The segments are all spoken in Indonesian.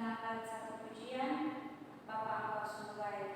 mengangkat satu pujian, Bapa Engkau sungguh baik.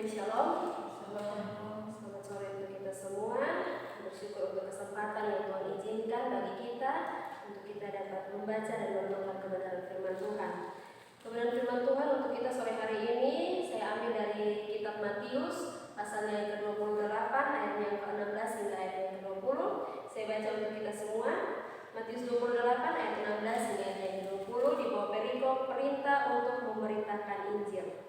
Shalom. Selamat sore untuk kita semua. Bersyukur untuk kesempatan yang Tuhan izinkan bagi kita untuk kita dapat membaca dan merenungkan kebenaran firman Tuhan. Kebenaran firman Tuhan untuk kita sore hari ini saya ambil dari kitab Matius pasalnya yang ke-28 ayat yang ke-16 hingga ayat yang ke-20. Saya baca untuk kita semua. Matius 28 ayat 16 hingga ayat yang ke-20 di bawah perikop perintah untuk memerintahkan Injil.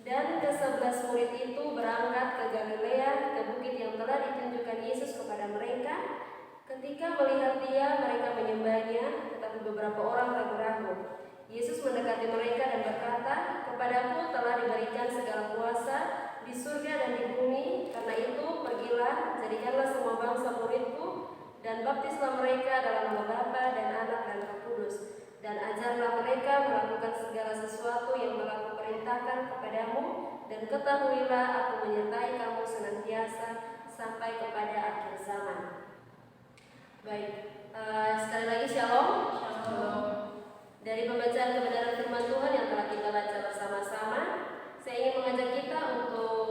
Dan ke-11 murid itu berangkat ke Galilea, ke bukit yang telah ditunjukkan Yesus kepada mereka. Ketika melihat Dia, mereka menyembahnya, tetapi beberapa orang ragu-ragu. Yesus mendekati mereka dan berkata, "Kepadaku telah diberikan segala kuasa di surga dan di bumi. Karena itu, pergilah, jadikanlah semua bangsa muridku, dan baptislah mereka dalam nama Bapa dan Anak dan Roh Kudus. Dan ajarlah mereka melakukan segala sesuatu yang telah kuperintahkan kepadamu, dan ketahuilah aku menyertai kamu senantiasa sampai kepada akhir zaman." Baik, sekali lagi shalom. Shalom. Dari pembacaan kebenaran firman Tuhan yang telah kita baca bersama-sama, saya ingin mengajak kita untuk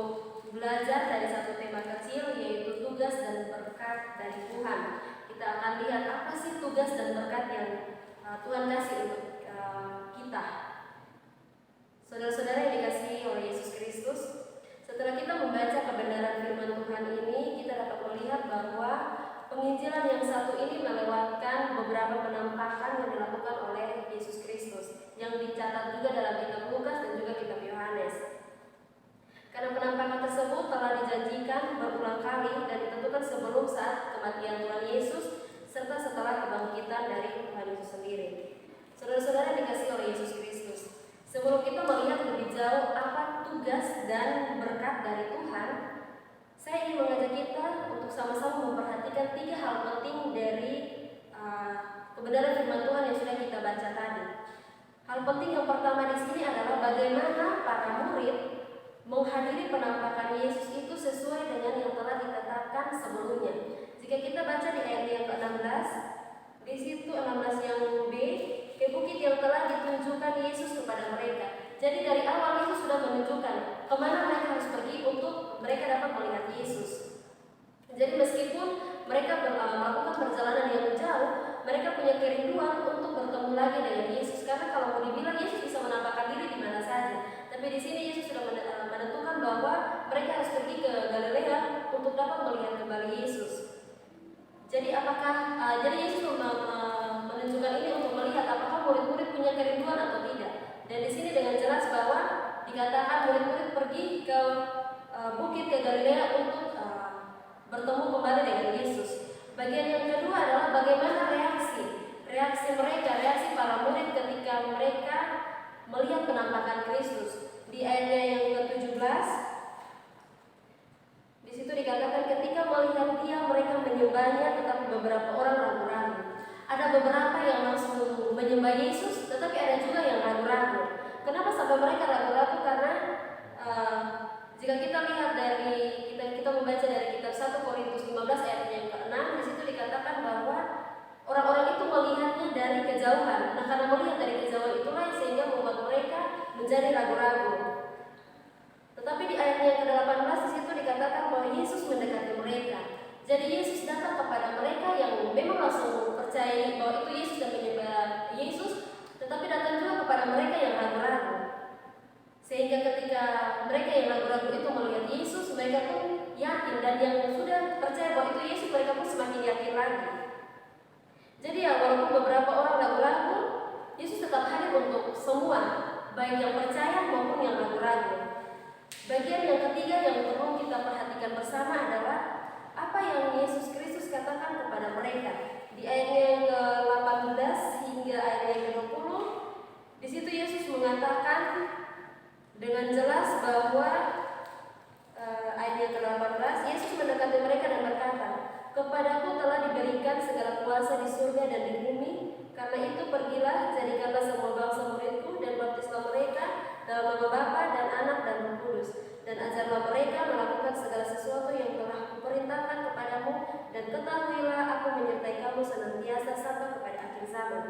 belajar dari satu tema kecil, yaitu tugas dan berkat dari Tuhan. Kita akan lihat apa sih tugas dan berkat yang Tuhan kasih untuk kita. Saudara-saudara yang dikasihi oleh Yesus Kristus, setelah kita membaca kebenaran firman Tuhan ini, kita dapat melihat bahwa Penginjilan yang satu ini melewatkan beberapa penampakan yang dilakukan oleh Yesus Kristus yang dicatat juga dalam kitab Lukas dan juga kitab Yohanes. Karena penampakan tersebut telah dijanjikan berulang kali dan ditentukan sebelum saat kematian Tuhan Yesus serta setelah kebangkitan dari Tuhan Yesus sendiri. Saudara-saudara dikasihi oleh Yesus Kristus, sebelum kita melihat lebih jauh apa tugas dan berkat dari Tuhan, saya ingin mengajak kita untuk sama-sama memperhatikan 3 hal penting dari kebenaran firman Tuhan yang sudah kita baca tadi. Hal penting yang pertama di sini adalah bagaimana para murid menghadiri penampakan Yesus itu sesuai dengan yang telah ditetapkan sebelumnya. Jika kita baca di ayat yang ke-16, di situ 16 yang B, ke bukit yang telah ditunjukkan Yesus kepada mereka. Jadi dari awal Yesus sudah menunjukkan kemana mereka harus pergi untuk mereka dapat melihat Yesus. Jadi meskipun mereka melakukan perjalanan yang jauh, mereka punya kerinduan untuk bertemu lagi dengan Yesus. Karena kalau mau dibilang Yesus bisa menampakkan diri di mana saja, tapi di sini Yesus sudah menentukan bahwa mereka harus pergi ke Galilea untuk dapat melihat kembali Yesus. Jadi jadi Yesus menunjukkan ini untuk melihat apakah murid-murid punya kerinduan atau tidak. Dan di sini dengan jelas bahwa dikatakan murid-murid pergi ke bukit ke Galilea untuk bertemu kembali dengan Yesus. Bagian yang kedua adalah bagaimana reaksi mereka, reaksi para murid ketika mereka melihat penampakan Kristus. Di ayatnya yang ke-17, di situ dikatakan ketika melihat Dia mereka menyembahnya, tetapi beberapa orang ragu-ragu. Ada beberapa yang langsung menyembah Yesus, tetapi ada juga yang ragu-ragu. Kenapa sampai mereka ragu-ragu? Karena jika kita lihat dari kita membaca dari kitab 1 Korintus 15 ayat yang ke-6, di situ dikatakan bahwa orang-orang itu melihatnya dari kejauhan. Nah, karena melihat dari kejauhan itulah sehingga membuat mereka menjadi ragu-ragu. Tetapi di ayat yang ke-18 di situ dikatakan bahwa Yesus mendekati mereka. Jadi Yesus datang kepada mereka yang memang langsung percaya bahwa itu Yesus dan menyembah Yesus, tetapi datang juga kepada mereka yang ragu-ragu. Sehingga ketika mereka yang ragu-ragu itu melihat Yesus, mereka pun yakin, dan yang sudah percaya bahwa itu Yesus, mereka pun semakin yakin lagi. Jadi ya, walaupun beberapa orang ragu-ragu, Yesus tetap hadir untuk semua, baik yang percaya maupun yang ragu-ragu. Bagian yang ketiga yang perlu kita perhatikan bersama adalah apa yang Yesus Kristus katakan kepada mereka. Di ayat yang ke-18 hingga ayat yang ke-20, di situ Yesus mengatakan dengan jelas bahwa ayat yang ke-18, Yesus mendekati mereka dan berkata, "Kepadaku telah diberikan segala kuasa di surga dan di bumi. Karena itu pergilah, jadikanlah semua bangsa muridku dan baptislah mereka dalam nama Bapa dan Anak dan Roh Kudus, dan ajarlah mereka melakukan segala sesuatu yang telah kuperintahkan kepadamu, dan ketahuilah aku menyertai kamu senantiasa sampai kepada akhir zaman."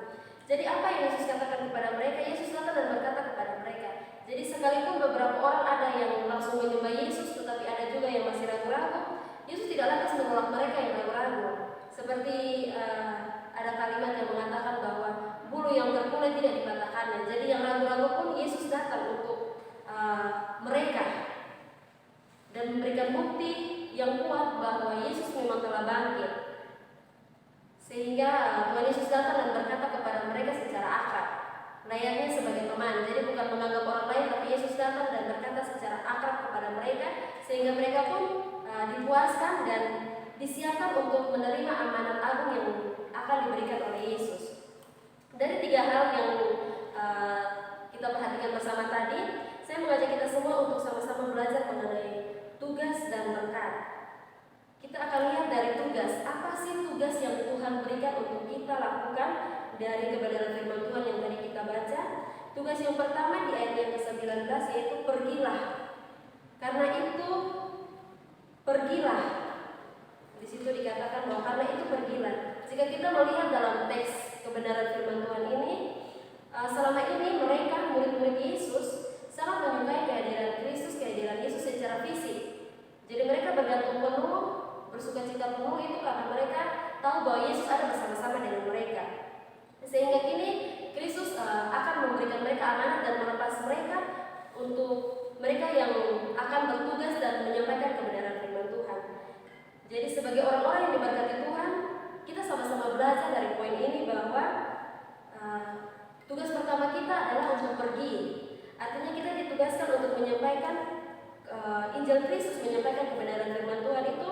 Jadi apa yang Yesus katakan kepada mereka? Yesus datang dan berkata kepada mereka. Jadi sekalipun beberapa orang ada yang langsung menyembah Yesus, tetapi ada juga yang masih ragu-ragu, Yesus tidak lantas menolak mereka yang ragu-ragu. Seperti ada kalimat yang mengatakan bahwa bulu yang terkulai tidak dipatahkannya. Jadi yang ragu-ragu pun Yesus datang untuk mereka dan memberikan bukti yang kuat bahwa Yesus memang telah bangkit. Sehingga Tuhan Yesus datang dan berkata kepada mereka secara akrab, layaknya sebagai teman. Jadi bukan menganggap orang lain, tapi Yesus datang dan berkata secara akrab kepada mereka, sehingga mereka pun dipuaskan dan disiapkan untuk menerima amanat agung yang akan diberikan oleh Yesus. Dari 3 hal yang kita perhatikan bersama tadi, saya mengajak kita semua untuk sama-sama belajar mengenai tugas dan berkat. Kita akan lihat dari tugas, apa sih tugas yang Tuhan berikan untuk kita lakukan dari kebenaran firman Tuhan yang tadi kita baca. Tugas yang pertama di ayat yang ke-19 yaitu pergilah. Karena itu pergilah. Di situ dikatakan bahwa karena itu pergilah. Jika kita melihat dalam teks kebenaran firman Tuhan ini, selama ini mereka murid-murid Yesus sangat menyukai kehadiran Yesus secara fisik. Jadi mereka bergantung penuh, bersukacita penuh itu karena mereka tahu bahwa Yesus ada bersama-sama dengan mereka. Sehingga kini Kristus akan memberikan mereka amanat dan melepas mereka untuk mereka yang akan bertugas dan menyampaikan kebenaran firman Tuhan. Jadi sebagai orang-orang yang diberkati Tuhan, belajar dari poin ini bahwa tugas pertama kita adalah untuk pergi. Artinya kita ditugaskan untuk menyampaikan Injil Kristus, menyampaikan kebenaran firman Tuhan itu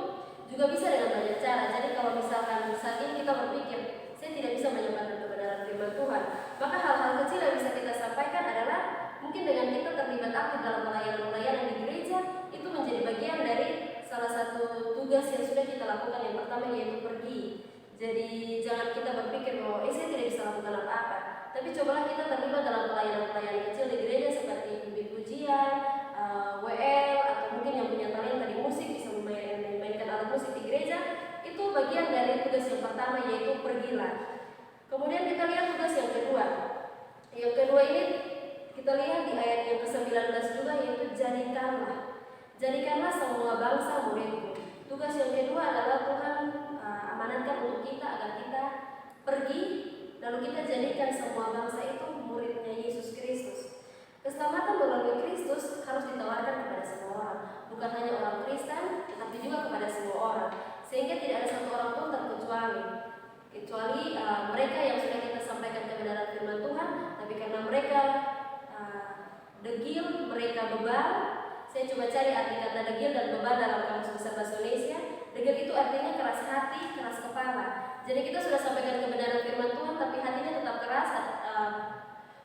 juga bisa dengan banyak cara. Jadi kalau misalkan saat ini kita berpikir, saya tidak bisa menyampaikan kebenaran firman Tuhan, maka hal-hal kecil yang bisa kita sampaikan adalah mungkin dengan kita terlibat aktif dalam pelayanan-pelayanan di gereja, itu menjadi bagian dari salah satu tugas yang sudah kita lakukan. Yang pertama yaitu pergi. Jadi jangan kita berpikir bahwa saya tidak bisa lakukan apa-apa, tapi cobalah kita terlibat dalam pelayanan-pelayanan kecil di gereja seperti pujian, WL, atau mungkin yang punya talenta di musik bisa memainkan alat musik di gereja. Itu bagian dari tugas yang pertama yaitu pergilah. Kemudian kita lihat tugas yang kedua. Yang kedua ini kita lihat di ayat yang ke-19 juga, yaitu jadikanlah semua bangsa muridku. Tugas yang kedua adalah Tuhan amanatkan untuk kita agar kita pergi, lalu kita jadikan semua bangsa itu muridnya Yesus Kristus. Keselamatan melalui Kristus harus ditawarkan kepada semua orang, bukan hanya orang Kristen, tetapi juga kepada semua orang, sehingga tidak ada satu orang pun kecuali mereka yang sudah kita sampaikan kebenaran firman Tuhan, tapi karena mereka degil, mereka bebal. Saya coba cari arti kata degil dan bebal dalam Kamus Besar Bahasa Indonesia. Degil itu artinya keras hati, keras kepala. Jadi kita sudah sampaikan kebenaran firman Tuhan, tapi hatinya tetap keras,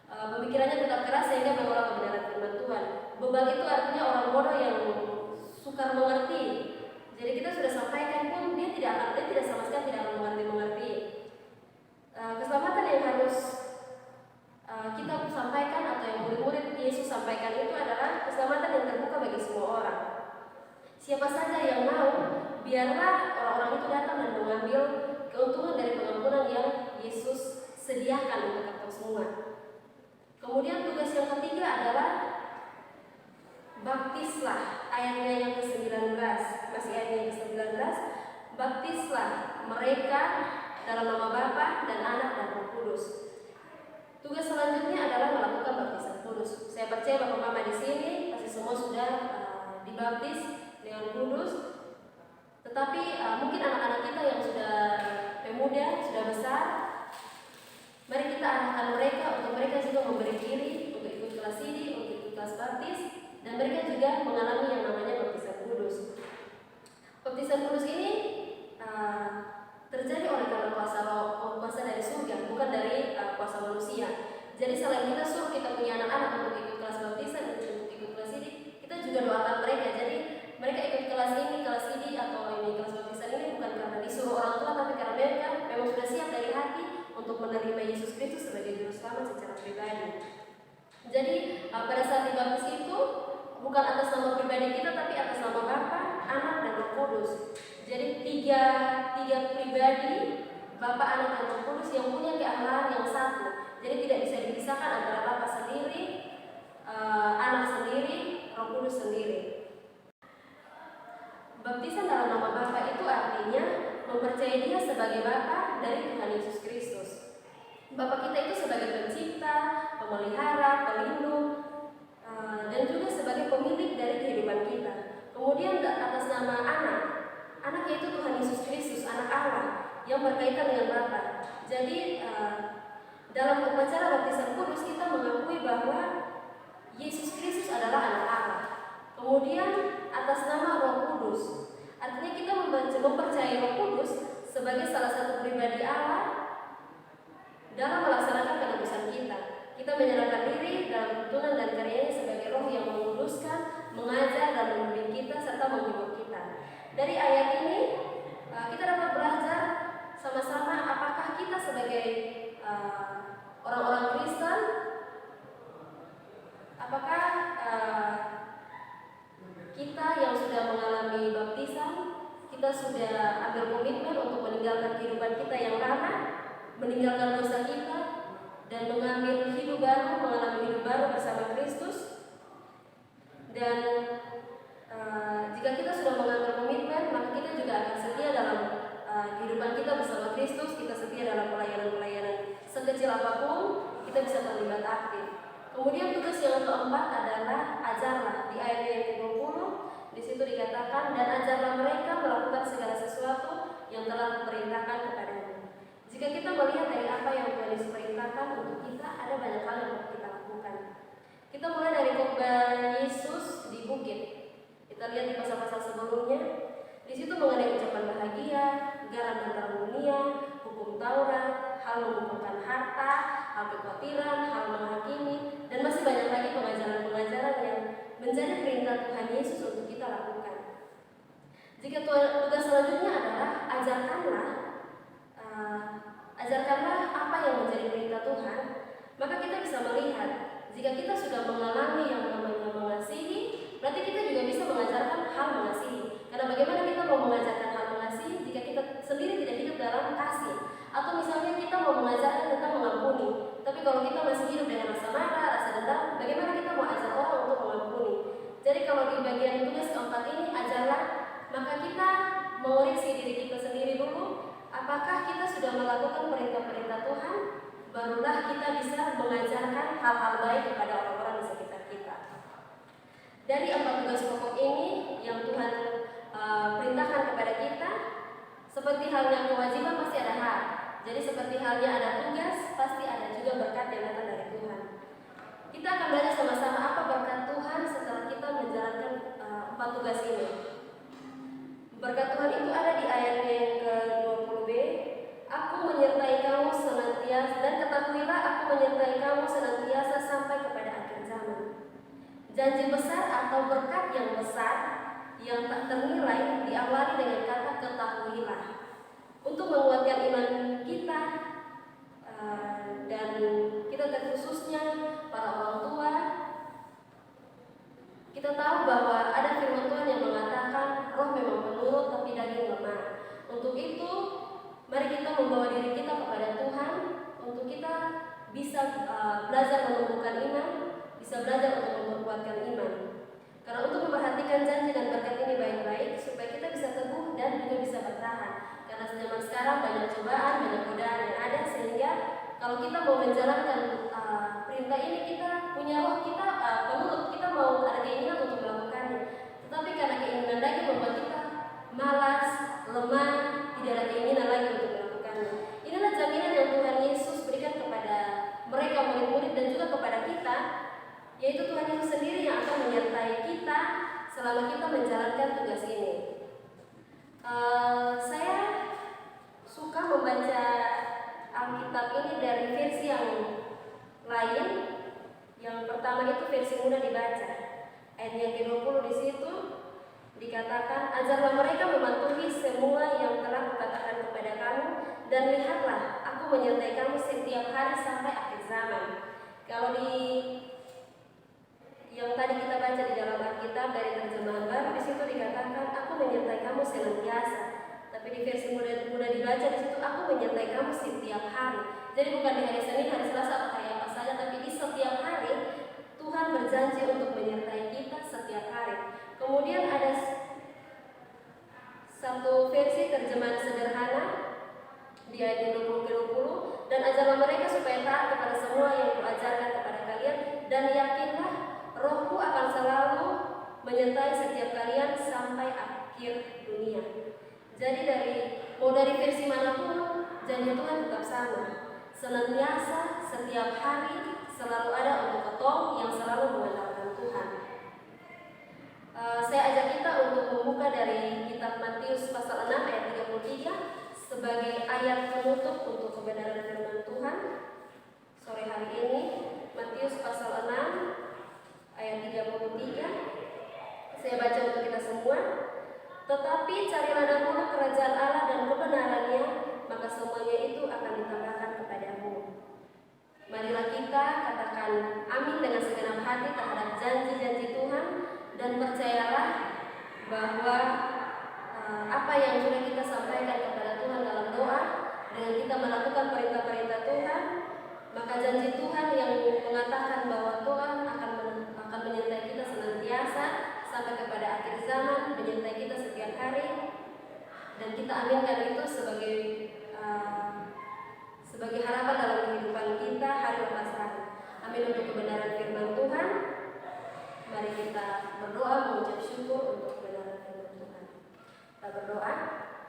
pemikirannya tetap keras sehingga menolak kebenaran firman Tuhan. Bebal itu artinya orang bodoh yang sukar mengerti. Jadi kita sudah sampaikan pun dia tidak sama sekali tidak mengerti. Keselamatan yang harus kita sampaikan atau yang murid-murid Yesus sampaikan itu adalah keselamatan yang terbuka bagi semua orang. Siapa saja yang mau, biarlah orang-orang itu datang dan mengambil keuntungan dari pengampunan yang Yesus sediakan untuk kita semua. Kemudian tugas yang ketiga adalah baptislah. Ayatnya yang ke-19, masih ayat yang ke-19. Baptislah mereka dalam nama Bapa dan Anak dan Roh Kudus. Tugas selanjutnya adalah melakukan baptisan kudus. Saya percaya Bapak Mama di sini pasti semua sudah dibaptis dengan kudus. Tetapi mungkin anak-anak kita yang sudah pemuda, sudah besar, mari kita arahkan mereka untuk mereka juga memberi diri untuk ikut kelas ini, untuk ikut kelas baptis, dan mereka juga mengalami yang namanya baptisan kudus. Baptisan kudus ini terjadi oleh karena kuasa dari surga, bukan dari kuasa manusia. Jadi selain kita suruh kita punya anak-anak untuk ikut kelas baptisan, untuk ikut kelas ini, kita juga doakan mereka. Jadi mereka ikut kelas ini atau ini kelas baptisan ini bukan karena disuruh orang tua, tapi karena mereka memang sudah siap dari hati untuk menerima Yesus Kristus sebagai juru selamat secara pribadi. Jadi pada saat dibaptis itu bukan atas nama pribadi kita, tapi atas nama Bapa, Anak, dan Roh Kudus. Jadi tiga pribadi, Bapa, Anak, dan Roh Kudus yang punya keahlian yang satu. Jadi tidak bisa dipisahkan antara Bapa sendiri, Anak sendiri, Roh Kudus sendiri. Baptisan dalam nama Bapa itu artinya mempercayai Dia sebagai Bapa dari Tuhan Yesus Kristus. Bapa kita itu sebagai pencipta, pemelihara, pelindung, dan juga sebagai pemilik dari kehidupan kita. Kemudian atas nama Anak yaitu Tuhan Yesus Kristus, Anak Allah yang berkaitan dengan Bapa. Jadi dalam upacara baptisan kudus kita mengakui bahwa Yesus Kristus adalah Anak Allah. Kemudian atas nama Roh Kudus, artinya kita mempercayai Roh Kudus sebagai salah satu pribadi Allah dalam melaksanakan penebusan kita. Kita menyerahkan diri dalam tuntunan dan karyanya sebagai Roh yang menguduskan, mengajar dan membimbing kita serta menghibur kita. Dari ayat ini kita dapat belajar sama-sama apakah kita sebagai orang-orang Kristen, apakah kita yang sudah mengalami baptisan, kita sudah ambil komitmen untuk meninggalkan kehidupan kita yang lama, meninggalkan dosa kita, dan mengambil hidup baru, mengalami hidup baru bersama Kristus. Dan jika kita sudah mengambil komitmen, maka kita juga akan setia dalam kehidupan kita bersama Kristus. Kita setia dalam pelayanan-pelayanan sekecil apapun, kita bisa terlibat aktif. Kemudian tugas yang keempat adalah ajarlah. Di ayat yang ke-20 di situ dikatakan, dan ajarlah mereka melakukan segala sesuatu yang telah kuperintahkan kepadamu. Jika perintahkan untuk kita, ada banyak hal yang perlu kita lakukan. Kita mulai dari khotbah Yesus di bukit. Kita lihat di pasal-pasal sebelumnya, di situ mengenai ucapan bahagia, garam dan terang dunia, hukum Taurat, hal mengumpulkan harta, hal kekhawatiran, hal menghakimi, dan masih banyak lagi pengajaran-pengajaran yang menjadi perintah Tuhan Yesus untuk kita lakukan. Jika tugas selanjutnya adalah ajarkanlah apa yang menjadi perintah Tuhan, maka kita bisa melihat jika kita sudah mengalami yang namanya mengasihi, berarti kita juga bisa mengajarkan hal mengasihi. Karena bagaimana kita mau mengajarkan hal mengasihi jika kita sendiri tidak hidup dalam kasih? Atau misalnya kita mau mengajarkan tentang mengampuni, tapi kalau kita masih hidup dengan rasa marah, rasa dendam, bagaimana kita mau ajar orang untuk mengampuni? Jadi kalau di bagian tugas keempat ini, ajarlah, maka kita mengoreksi diri kita sendiri dulu. Apakah kita sudah melakukan perintah-perintah Tuhan? Barulah kita bisa mengajarkan hal-hal baik kepada orang-orang di sekitar kita. Dari 4 tugas pokok ini yang Tuhan perintahkan kepada kita, seperti halnya kewajiban pasti ada hak. Jadi seperti halnya ada tugas, pasti ada juga berkat yang datang dari Tuhan. Kita akan belajar sama-sama apa berkat Tuhan setelah kita menjalankan 4 tugas ini. Berkat Tuhan itu ada di ayat yang ke-20b. Aku menyertai kamu senantiasa, dan ketahuilah aku menyertai kamu senantiasa sampai kepada akhir zaman. Janji besar atau berkat yang besar yang tak ternilai diawali dengan kata ketahuilah. Untuk menguatkan iman kita dan kita terkhususnya para orang tua, kita tahu bahwa ada firman Tuhan yang mengatakan roh memang penurut tapi daging lemah. Untuk itu mari kita membawa diri kita kepada Tuhan untuk kita bisa belajar menumbuhkan iman, bisa belajar untuk memperkuatkan iman. Karena untuk memperhatikan janji dan berkat ini baik-baik supaya kita bisa teguh dan juga bisa bertahan. Karena zaman sekarang banyak cobaan, banyak godaan yang ada, sehingga kalau kita mau menjalankan perintah ini, kita punya roh, kita penurut, kita mau ada keinginan untuk melakukannya. Tetapi karena keinginan lagi membuat kita malas, lemah, tidak ada keinginan lagi untuk melakukannya. Inilah jaminan yang Tuhan Yesus berikan kepada mereka murid-murid dan juga kepada kita, yaitu Tuhan Yesus sendiri yang akan menyertai kita selama kita menjalankan tugas ini. Saya suka membaca Alkitab ini dari versi yang lain. Yang pertama itu versi mudah dibaca. Ayat yang ke-20 di situ dikatakan, ajarlah mereka mematuhi semua yang telah kukatakan kepada kamu, dan lihatlah, aku menyertai kamu setiap hari sampai akhir zaman. Kalau di yang tadi kita baca di dalam Alkitab dari terjemahan baru, di situ dikatakan aku menyertai kamu senantiasa. Tapi di versi mudah dibaca di situ aku menyertai kamu setiap hari. Jadi bukan di hari Senin, hari Selasa atau hari apa saja, tapi di setiap hari Tuhan berjanji untuk menyertai kita setiap hari. Kemudian ada satu versi terjemahan sederhana di ayat 20 dan ajarlah mereka supaya taat kepada semua yang kuajarkan kepada kalian, dan yakinlah Rohku akan selalu menyertai setiap kalian sampai akhir dunia. Jadi mau dari versi manapun, janji Tuhan tetap sama. Senantiasa, setiap hari, selalu ada untuk ketong yang selalu mengandalkan Tuhan. Saya ajak kita untuk membuka dari kitab Matius pasal 6 ayat 33 sebagai ayat penutup untuk kebenaran firman Tuhan sore hari ini. Matius pasal 6 ayat 33. Saya baca untuk kita semua. Tetapi carilah dahulu kerajaan Allah dan kebenarannya, maka semuanya itu akan ditambahkan kepadamu. Marilah kita katakan amin dengan segenap hati terhadap janji-janji Tuhan, dan percayalah bahwa apa yang sudah kita sampaikan kepada Tuhan dalam doa, dengan kita melakukan perintah-perintah Tuhan, maka janji Tuhan yang mengatakan bahwa Tuhan akan menyertai kita senantiasa sampai kepada akhir zaman, menyertai kita setiap hari, dan kita aminkan itu sebagai harapan dalam kehidupan kita hari lepas hari. Amin untuk kebenaran firman Tuhan. Mari kita berdoa mengucap syukur untuk kebenaran firman Tuhan. Kita berdoa.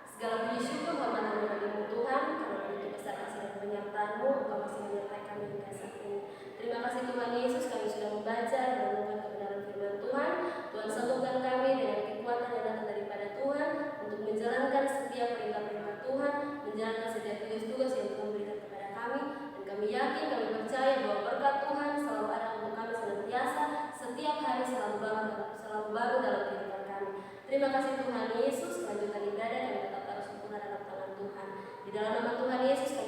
Segala puji syukur hormat dan bagimu Tuhan, karena begitu besar kasih dan penyertaan-Mu, Engkau masih menyertai kami kami hingga saat ini. Terima kasih Tuhan Yesus, kami sudah membaca dan merenungkan kebenaran firman Tuhan. Tuhan satukan kami dengan kekuatan yang datang daripada Tuhan untuk menjalankan setiap perintah-perintah Tuhan, menjalankan setiap tugas-tugas yang Tuhan berikan kepada kami. Dan kami yakin, kami percaya bahwa berkat Tuhan selalu ada untuk kami senantiasa, setiap hari selalu baru dalam kehidupan kami. Terima kasih Tuhan Yesus, kelanjutan ibadah kami tetap harus sempurna dalam tangan Tuhan. Di dalam nama Tuhan Yesus kami